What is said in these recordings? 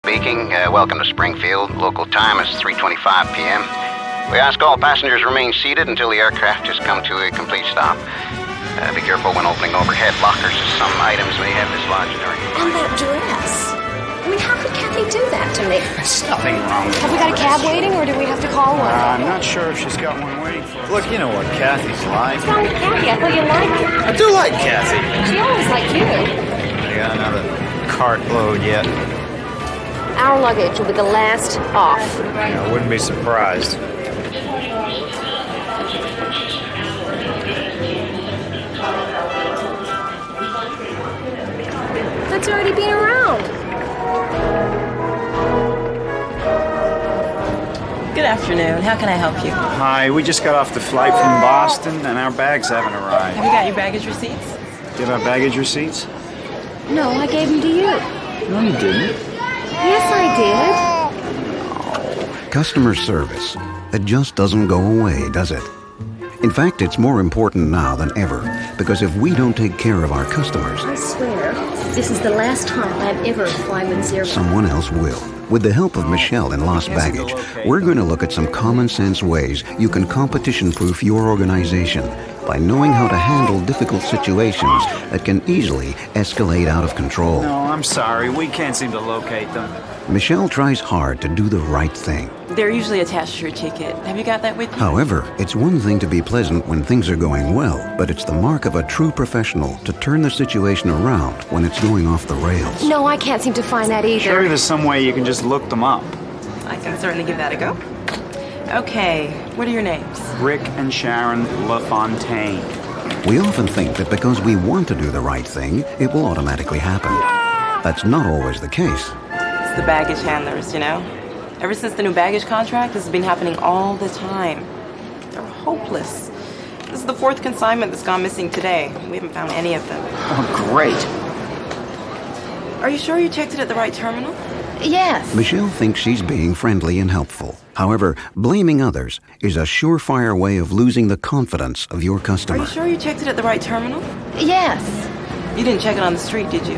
Speaking. Welcome to Springfield. Local time is 3:25 p.m. We ask all passengers remain seated until the aircraft has come to a complete stop. Be careful when opening overhead lockers, as some items may have dislodged during the And flight. that dress. I mean, how could Kathy do that to me? There's nothing wrong with Have we got a cab waiting, or do we have to call one? I'm not sure if she's got one waiting for us. Look, you know what Kathy's like. What's wrong with Kathy? I thought you liked her. I do like Kathy. She always liked you. I got another cartload yet. Our luggage will be the last off. I wouldn't be surprised. That's already been around. Good afternoon. How can I help you? Hi, we just got off the flight from Boston, and our bags haven't arrived. Have you got your baggage receipts? Do you have our baggage receipts? No, I gave them to you. No, you didn't. Yes, I Customer service. It just doesn't go away, does it? In fact, it's more important now than ever, because if we don't take care of our customers, did. I swear, this is the last time I'm ever flying with Zero. someone else will. With the help of Michelle in Lost Baggage, we're going to look at some common sense ways you can competition-proof your organization by knowing how to handle difficult situations that can easily escalate out of control. No, I'm sorry. We can't seem to locate them. Michelle tries hard to do the right thing. They're usually attached to your ticket. Have you got that with you? However, it's one thing to be pleasant when things are going well, but it's the mark of a true professional to turn the situation around when it's going off the rails. No, I can't seem to find that either. Sure, there's some way you can just look them up. I can certainly give that a go. Okay, what are your names? Rick and Sharon LaFontaine. We often think that because we want to do the right thing, it will automatically happen. That's not always the case. It's the baggage handlers, you know? Ever since the new baggage contract, this has been happening all the time. They're hopeless. This is the 4th consignment that's gone missing today. We haven't found any of them. Oh, great. Are you sure you checked it at the right terminal? Yes. Michelle thinks she's being friendly and helpful. However, blaming others is a surefire way of losing the confidence of your Are customer. you sure you checked it at the right terminal? Yes. You didn't check it on the street, did you?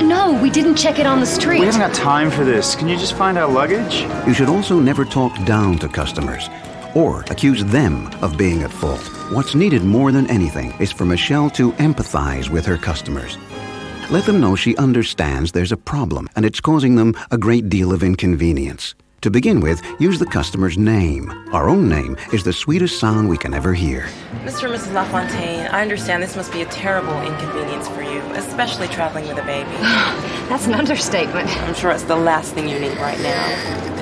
No, we didn't check it on the street. We haven't got time for this. Can you just find our luggage? You should also never talk down to customers or accuse them of being at fault. What's needed more than anything is for Michelle to empathize with her customers. Let them know she understands there's a problem and it's causing them a great deal of inconvenience. To begin with, use the customer's name. Our own name is the sweetest sound we can ever hear. Mr. and Mrs. LaFontaine, I understand this must be a terrible inconvenience for you, especially traveling with a baby. That's an understatement. I'm sure it's the last thing you need right now.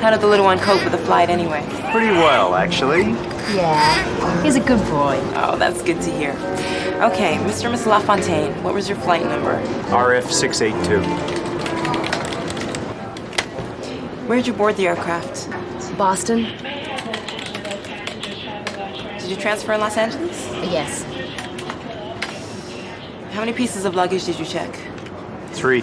How did the little one cope with the flight anyway? Pretty well, actually. Yeah, he's a good boy. Oh, that's good to hear. Okay, Mr. and Mrs. LaFontaine, what was your flight number? RF682. Where'd you board the aircraft? Boston? Did you transfer in Los Angeles? Yes. How many pieces of luggage did you check? 3.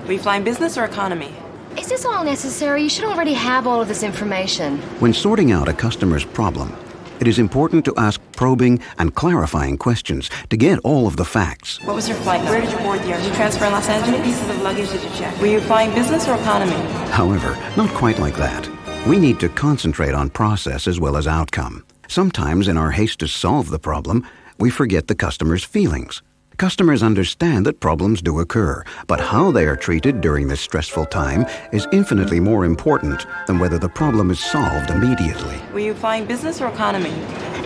Were you flying business or economy? Is this all necessary? You should already have all of this information. When sorting out a customer's problem, it is important to ask probing and clarifying questions to get all of the facts. What was your flight number? Where did you board the aircraft? Did you transfer in Los Angeles? How many pieces of luggage did you check? Were you flying business or economy? However, not quite like that. We need to concentrate on process as well as outcome. Sometimes in our haste to solve the problem, we forget the customer's feelings. Customers understand that problems do occur, but how they are treated during this stressful time is infinitely more important than whether the problem is solved immediately. Were you flying business or economy?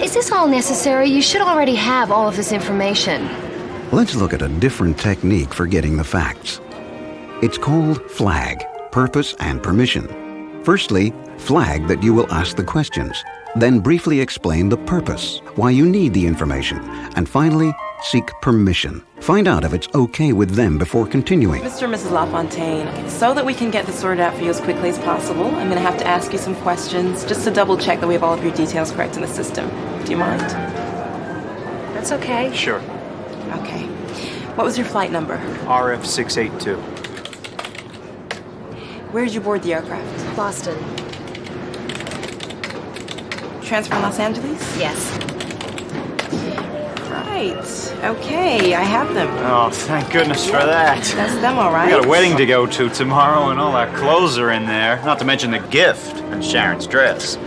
Is this all necessary? You should already have all of this information. Let's look at a different technique for getting the facts. It's called flag, purpose and permission. Firstly, flag that you will ask the questions. Then briefly explain the purpose, why you need the information. And finally, seek permission. Find out if it's okay with them before continuing. Mr. and Mrs. LaFontaine, so that we can get this sorted out for you as quickly as possible, I'm going to have to ask you some questions just to double check that we have all of your details correct in the system. Do you mind? That's okay. Sure. Okay. What was your flight number? RF682. Where did you board the aircraft? Boston. Transfer in Los Angeles? Yes. Right. right. Okay, I have them. Oh, thank goodness for that. That's them, all right. We got a wedding to go to tomorrow, and all our clothes are in there. Not to mention the gift and Sharon's dress.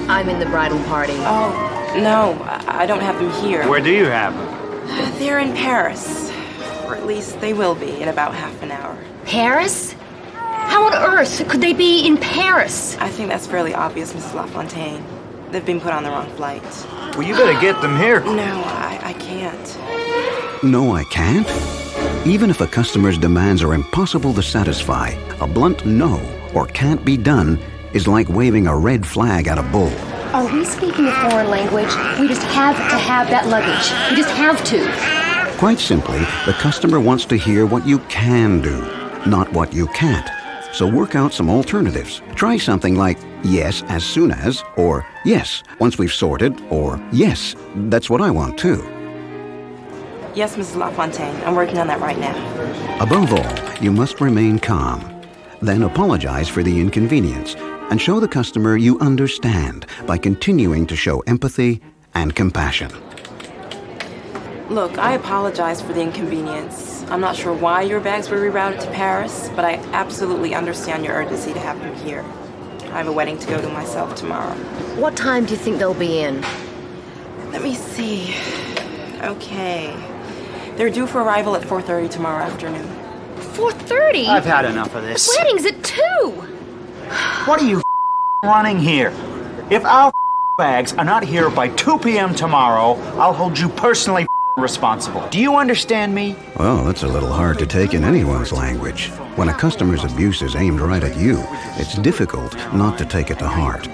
I'm in the bridal party. Oh, no, I don't have them here. Where do you have them? They're in Paris. Or at least they will be in about half an hour. Paris? How on earth could they be in Paris? I think that's fairly obvious, Mrs. LaFontaine. They've been put on the wrong flight. Well, you better get them here. No, I can't. No, I can't? Even if a customer's demands are impossible to satisfy, a blunt no or can't be done is like waving a red flag at a bull. Are we speaking a foreign language? We just have to have that luggage. We just have to. Quite simply, the customer wants to hear what you can do, not what you can't. So work out some alternatives. Try something like yes, as soon as, or yes, once we've sorted, or yes, that's what I want too. Yes, Mrs. LaFontaine. I'm working on that right now. Above all, you must remain calm. Then apologize for the inconvenience and show the customer you understand by continuing to show empathy and compassion. Look, I apologize for the inconvenience. I'm not sure why your bags were rerouted to Paris, but I absolutely understand your urgency to have them here. I have a wedding to go to myself tomorrow. What time do you think they'll be in? Let me see. Okay. They're due for arrival at 4:30 tomorrow afternoon. 4:30? I've had enough of this. Wedding's at 2. What are you running here? If our bags are not here by 2 p.m. tomorrow, I'll hold you personally responsible. Do you understand me? Well, that's a little hard to take in anyone's language. When a customer's abuse is aimed right at you, it's difficult not to take it to heart.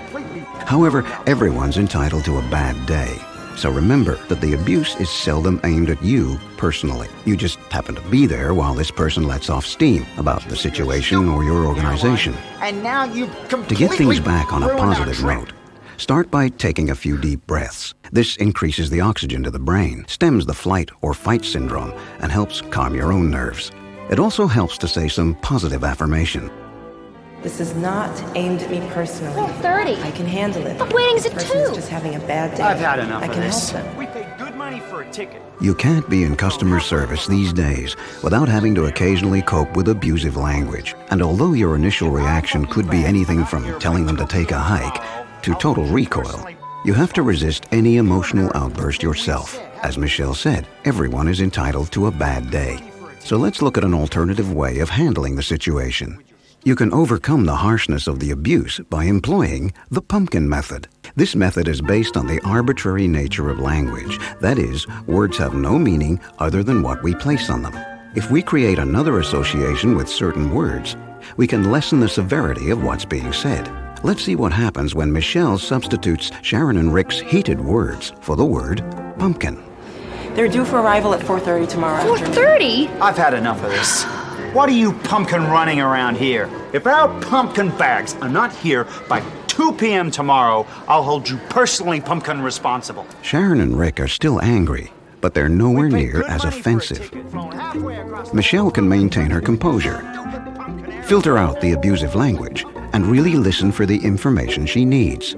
However, everyone's entitled to a bad day. So remember that the abuse is seldom aimed at you personally. You just happen to be there while this person lets off steam about the situation or your organization. And now you To get things back on a positive note, start by taking a few deep breaths. This increases the oxygen to the brain, stems the flight or fight syndrome, and helps calm your own nerves. It also helps to say some positive affirmation. This is not aimed at me personally. 4:30. I can handle it. The wedding's at This person's 2. just having a bad day. I've had enough I of can this. help them. We paid good money for a ticket. You can't be in customer service these days without having to occasionally cope with abusive language. And although your initial reaction could be anything from telling them to take a hike to total recoil, you have to resist any emotional outburst yourself. As Michelle said, everyone is entitled to a bad day. So let's look at an alternative way of handling the situation. You can overcome the harshness of the abuse by employing the pumpkin method. This method is based on the arbitrary nature of language. That is, words have no meaning other than what we place on them. If we create another association with certain words, we can lessen the severity of what's being said. Let's see what happens when Michelle substitutes Sharon and Rick's heated words for the word pumpkin. They're due for arrival at 4:30 tomorrow afternoon. 4:30? I've had enough of this. What are you pumpkin running around here? If our pumpkin bags are not here by 2 p.m. tomorrow, I'll hold you personally pumpkin responsible. Sharon and Rick are still angry, but they're nowhere near as offensive. Michelle can maintain her composure, filter out the abusive language, and really listen for the information she needs.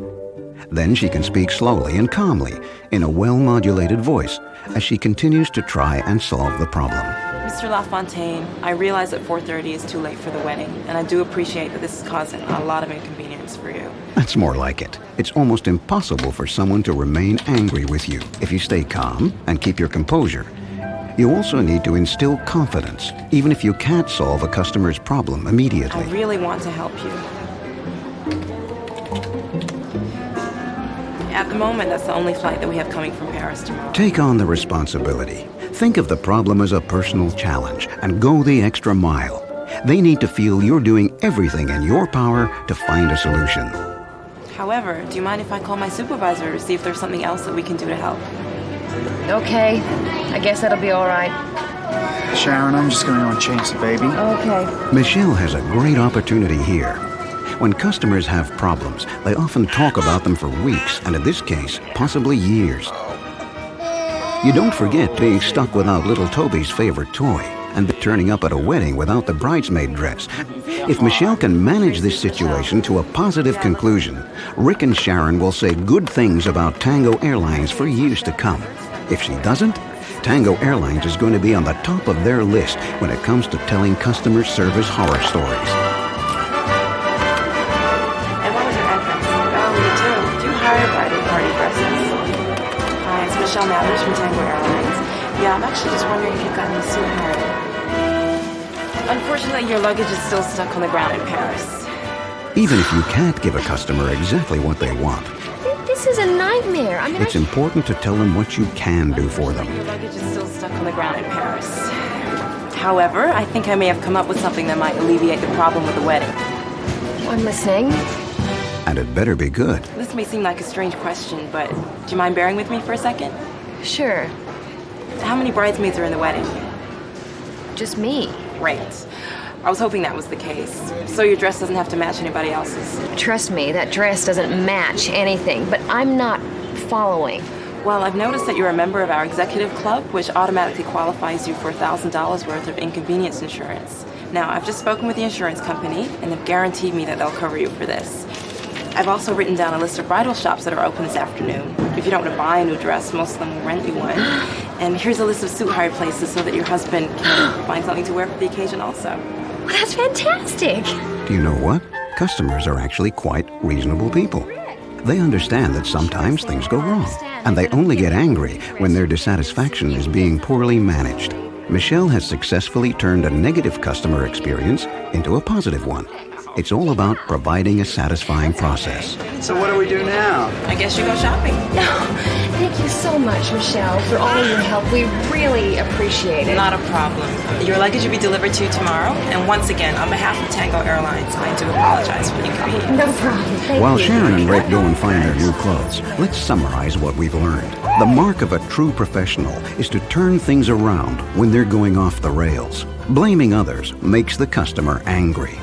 Then she can speak slowly and calmly in a well-modulated voice as she continues to try and solve the problem. Mr. LaFontaine, I realize that 4:30 is too late for the wedding, and I do appreciate that this is causing a lot of inconvenience for you. That's more like it. It's almost impossible for someone to remain angry with you if you stay calm and keep your composure. You also need to instill confidence, even if you can't solve a customer's problem immediately. I really want to help you. At the moment, that's the only flight that we have coming from Paris tomorrow. Take on the responsibility. Think of the problem as a personal challenge and go the extra mile. They need to feel you're doing everything in your power to find a solution. However, do you mind if I call my supervisor to see if there's something else that we can do to help? Okay. I guess that'll be all right. Sharon, I'm just going to go and change the baby. Okay. Michelle has a great opportunity here. When customers have problems, they often talk about them for weeks, and in this case, possibly years. You don't forget being stuck without little Toby's favorite toy and turning up at a wedding without the bridesmaid dress. If Michelle can manage this situation to a positive conclusion, Rick and Sharon will say good things about Tango Airlines for years to come. If she doesn't, Tango Airlines is going to be on the top of their list when it comes to telling customer service horror stories. And what was your entrance? Oh, me too. Do hire bridal party dresses. Hi, it's Michelle Mathers from Tango Airlines. Yeah, I'm actually just wondering if you've got any suit hired. Unfortunately, your luggage is still stuck on the ground in Paris. Even if you can't give a customer exactly what they want, This is a nightmare. I mean, it's important to tell them what you can do for them. Your luggage is still stuck on the ground in Paris. However, I think I may have come up with something that might alleviate the problem with the wedding. I'm listening. And it better be good. This may seem like a strange question, but do you mind bearing with me for a second? Sure. How many bridesmaids are in the wedding? Just me. Great. I was hoping that was the case. So your dress doesn't have to match anybody else's. Trust me, that dress doesn't match anything, but I'm not following. Well, I've noticed that you're a member of our executive club, which automatically qualifies you for $1,000 worth of inconvenience insurance. Now, I've just spoken with the insurance company, and they've guaranteed me that they'll cover you for this. I've also written down a list of bridal shops that are open this afternoon. If you don't want to buy a new dress, most of them will rent you one. And here's a list of suit hire places so that your husband can find something to wear for the occasion also. Well, that's fantastic. Do you know what? Customers are actually quite reasonable people. They understand that sometimes things go wrong, and they only get angry when their dissatisfaction is being poorly managed. Michelle has successfully turned a negative customer experience into a positive one. It's all about providing a satisfying process. So what do we do now? I guess you go shopping. Thank you so much, Michelle, for all your help. We really appreciate it. Not a problem. Your luggage will be delivered to you tomorrow. And once again, on behalf of Tango Airlines, I do apologize for the inconvenience. No problem. Thank While you. Sharon and Rick go and find their new clothes, let's summarize what we've learned. The mark of a true professional is to turn things around when they're going off the rails. Blaming others makes the customer angry.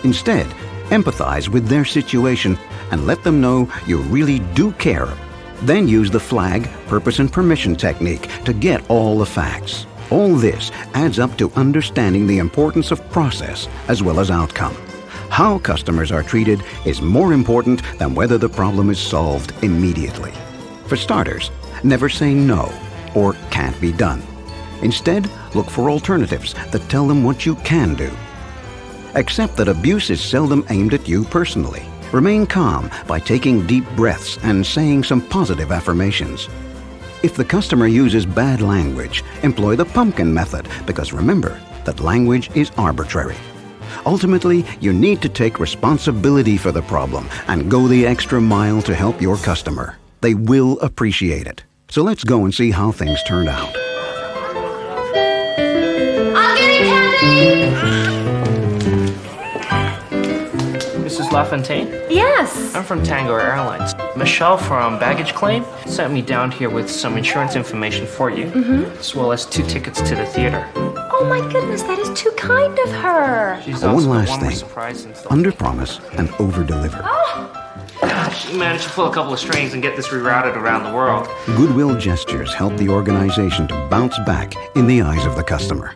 Instead, empathize with their situation and let them know you really do care. Then use the flag, purpose, and permission technique to get all the facts. All this adds up to understanding the importance of process as well as outcome. How customers are treated is more important than whether the problem is solved immediately. For starters, never say no or can't be done. Instead, look for alternatives that tell them what you can do. Accept that abuse is seldom aimed at you personally. Remain calm by taking deep breaths and saying some positive affirmations. If the customer uses bad language, employ the pumpkin method, because remember that language is arbitrary. Ultimately, you need to take responsibility for the problem and go the extra mile to help your customer. They will appreciate it. So let's go and see how things turned out. I'm getting Kathy! Mrs. LaFontaine? Yes. I'm from Tango Airlines. Michelle from Baggage Claim sent me down here with some insurance information for you, as well as 2 tickets to the theater. Oh my goodness, that is too kind of her. She's One also last one more thing. surprise and stuff. Under-promise and over-deliver. She managed to pull a couple of strings and get this rerouted around the world. Goodwill gestures help the organization to bounce back in the eyes of the customer.